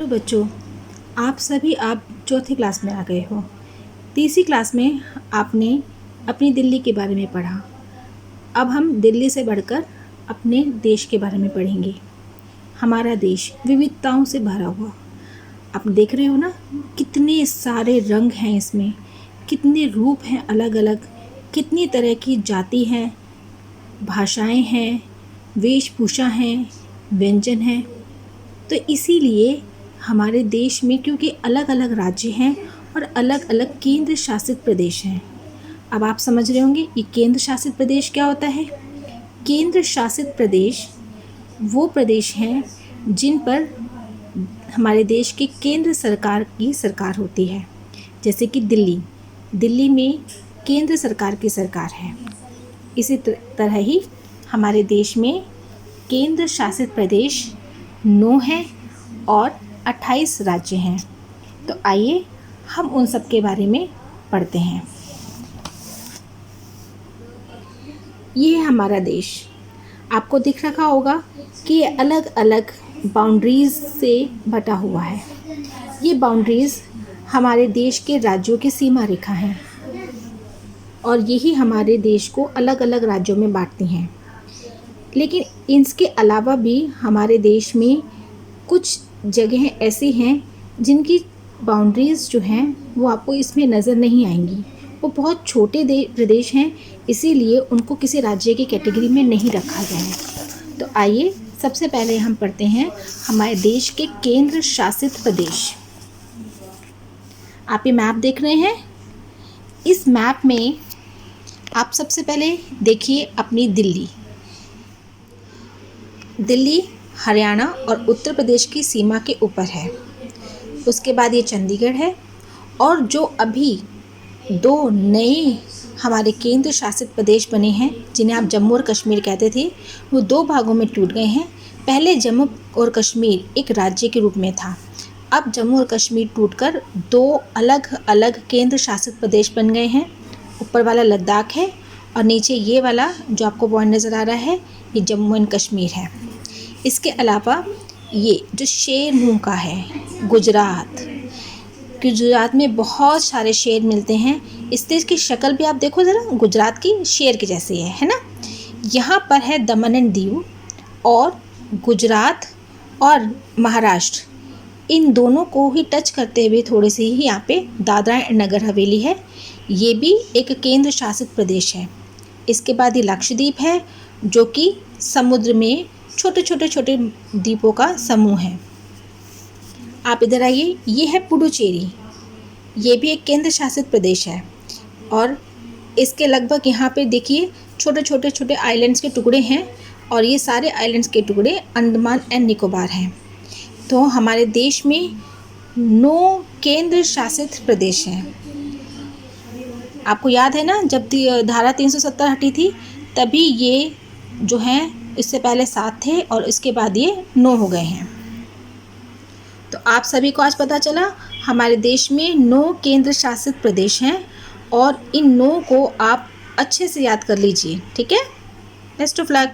Hello बच्चों, आप चौथी क्लास में आ गए हो। तीसरी क्लास में आपने अपनी दिल्ली के बारे में पढ़ा। अब हम दिल्ली से बढ़कर अपने देश के बारे में पढ़ेंगे। हमारा देश विविधताओं से भरा हुआ। आप देख रहे हो ना, कितने सारे रंग हैं इसमें, कितने रूप हैं अलग अलग, कितनी तरह की जाति हैं, भाषाएं हैं, वेशभूषा हैं, व्यंजन हैं। तो इसीलिए हमारे देश में क्योंकि अलग अलग राज्य हैं और अलग अलग केंद्र शासित प्रदेश हैं। अब आप समझ रहे होंगे ये केंद्र शासित प्रदेश क्या होता है। केंद्र शासित प्रदेश वो प्रदेश हैं जिन पर हमारे देश के केंद्र सरकार की सरकार होती है। जैसे कि दिल्ली में केंद्र सरकार की सरकार है। इसी तरह ही हमारे देश में केंद्र शासित प्रदेश 9 हैं और 28 राज्य हैं। तो आइए हम उन सब के बारे में पढ़ते हैं। ये है हमारा देश। आपको दिख रखा होगा कि ये अलग अलग बाउंड्रीज़ से बटा हुआ है। ये बाउंड्रीज़ हमारे देश के राज्यों की सीमा रेखा हैं और यही हमारे देश को अलग अलग राज्यों में बांटती हैं। लेकिन इसके अलावा भी हमारे देश में कुछ जगहें ऐसी हैं जिनकी बाउंड्रीज़ जो हैं वो आपको इसमें नज़र नहीं आएंगी। वो बहुत छोटे प्रदेश हैं, इसीलिए उनको किसी राज्य की कैटेगरी में नहीं रखा गया है। तो आइए सबसे पहले हम पढ़ते हैं हमारे देश के केंद्र शासित प्रदेश। आप ये मैप देख रहे हैं। इस मैप में आप सबसे पहले देखिए अपनी दिल्ली हरियाणा और उत्तर प्रदेश की सीमा के ऊपर है। उसके बाद ये चंडीगढ़ है और जो अभी 2 नए हमारे केंद्र शासित प्रदेश बने हैं जिन्हें आप जम्मू और कश्मीर कहते थे, वो 2 भागों में टूट गए हैं। पहले जम्मू और कश्मीर एक राज्य के रूप में था। अब जम्मू और कश्मीर टूटकर 2 अलग अलग केंद्र शासित प्रदेश बन गए हैं। ऊपर वाला लद्दाख है और नीचे ये वाला जो आपको पॉइंट नज़र आ रहा है ये जम्मू एंड कश्मीर है। इसके अलावा ये जो शेर मुंह का है गुजरात में बहुत सारे शेर मिलते हैं। इस देश की शक्ल भी आप देखो ज़रा, गुजरात की शेर के जैसी है ना। यहाँ पर है दमन एंड दीव और गुजरात और महाराष्ट्र, इन दोनों को ही टच करते हुए थोड़े से ही यहाँ पे दादरा एंड नगर हवेली है। ये भी एक केंद्र शासित प्रदेश है। इसके बाद ये लक्षद्वीप है जो कि समुद्र में छोटे द्वीपों का समूह है। आप इधर आइए, ये है पुडुचेरी। ये भी एक केंद्र शासित प्रदेश है और इसके लगभग यहाँ पे देखिए छोटे आइलैंड्स के टुकड़े हैं और ये सारे आइलैंड्स के टुकड़े अंडमान एंड निकोबार हैं। तो हमारे देश में 9 केंद्र शासित प्रदेश हैं। आपको याद है ना, जब धारा 370 हटी थी तभी ये जो हैं इससे पहले 7 थे और इसके बाद ये 9 हो गए हैं। तो आप सभी को आज पता चला हमारे देश में 9 केंद्र शासित प्रदेश हैं और इन 9 को आप अच्छे से याद कर लीजिए। ठीक है, बेस्ट ऑफ लक।